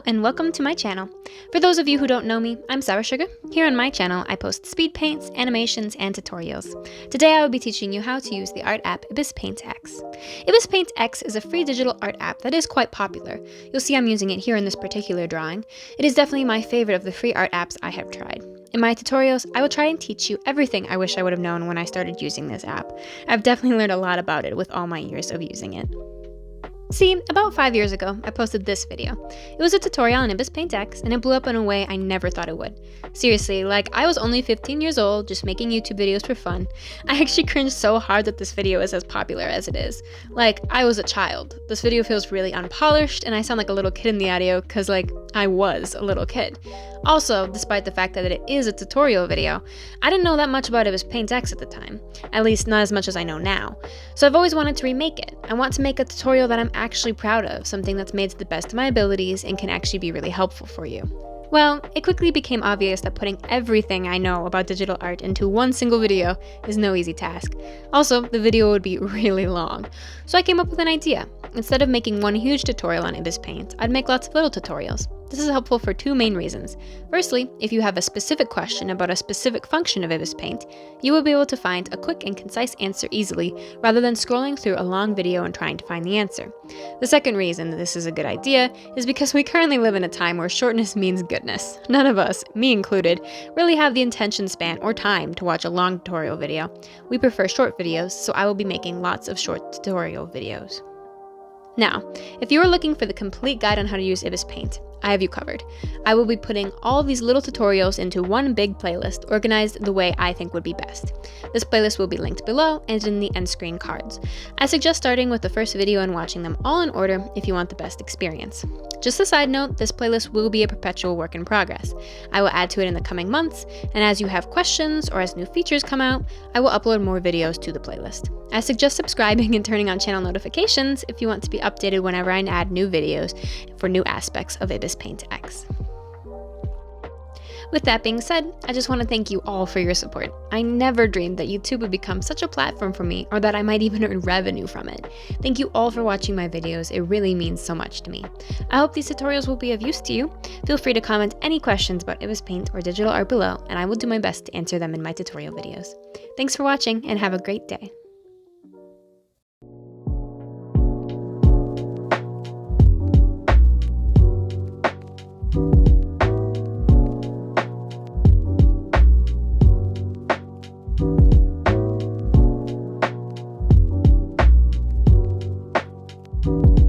and welcome to my channel. For those of you who don't know me, I'm Sour Sugar. Here on my channel, I post speed paints, animations, and tutorials. Today I will be teaching you how to use the art app ibisPaint X. ibisPaint X is a free digital art app that is quite popular. You'll see I'm using it here in this particular drawing. It is definitely my favorite of the free art apps I have tried. In my tutorials, I will try and teach you everything I wish I would have known when I started using this app. I've definitely learned a lot about it with all my years of using it. See, about 5 years ago, I posted this video. It was a tutorial on ibisPaint X, and it blew up in a way I never thought it would. Seriously, like, I was only 15 years old, just making YouTube videos for fun. I actually cringed so hard that this video is as popular as it is. Like, I was a child. This video feels really unpolished, and I sound like a little kid in the audio, cause like, I was a little kid. Also, despite the fact that it is a tutorial video, I didn't know that much about ibisPaint X at the time. At least not as much as I know now. So I've always wanted to remake it. I want to make a tutorial that I'm actually proud of, something that's made to the best of my abilities and can actually be really helpful for you. Well, it quickly became obvious that putting everything I know about digital art into one single video is no easy task. Also, the video would be really long. So I came up with an idea. Instead of making one huge tutorial on ibisPaint, I'd make lots of little tutorials. This is helpful for two main reasons. Firstly, if you have a specific question about a specific function of ibisPaint, you will be able to find a quick and concise answer easily, rather than scrolling through a long video and trying to find the answer. The second reason that this is a good idea is because we currently live in a time where shortness means goodness. None of us, me included, really have the attention span or time to watch a long tutorial video. We prefer short videos, so I will be making lots of short tutorial videos. Now, if you are looking for the complete guide on how to use ibisPaint, I have you covered. I will be putting all of these little tutorials into one big playlist, organized the way I think would be best. This playlist will be linked below and in the end screen cards. I suggest starting with the first video and watching them all in order if you want the best experience. Just a side note, this playlist will be a perpetual work in progress. I will add to it in the coming months, and as you have questions or as new features come out, I will upload more videos to the playlist. I suggest subscribing and turning on channel notifications if you want to be updated whenever I add new videos for new aspects of ibisPaint X. With that being said, I just want to thank you all for your support. I never dreamed that YouTube would become such a platform for me, or that I might even earn revenue from it. Thank you all for watching my videos, it really means so much to me. I hope these tutorials will be of use to you. Feel free to comment any questions about ibisPaint or digital art below, and I will do my best to answer them in my tutorial videos. Thanks for watching, and have a great day. Thank you.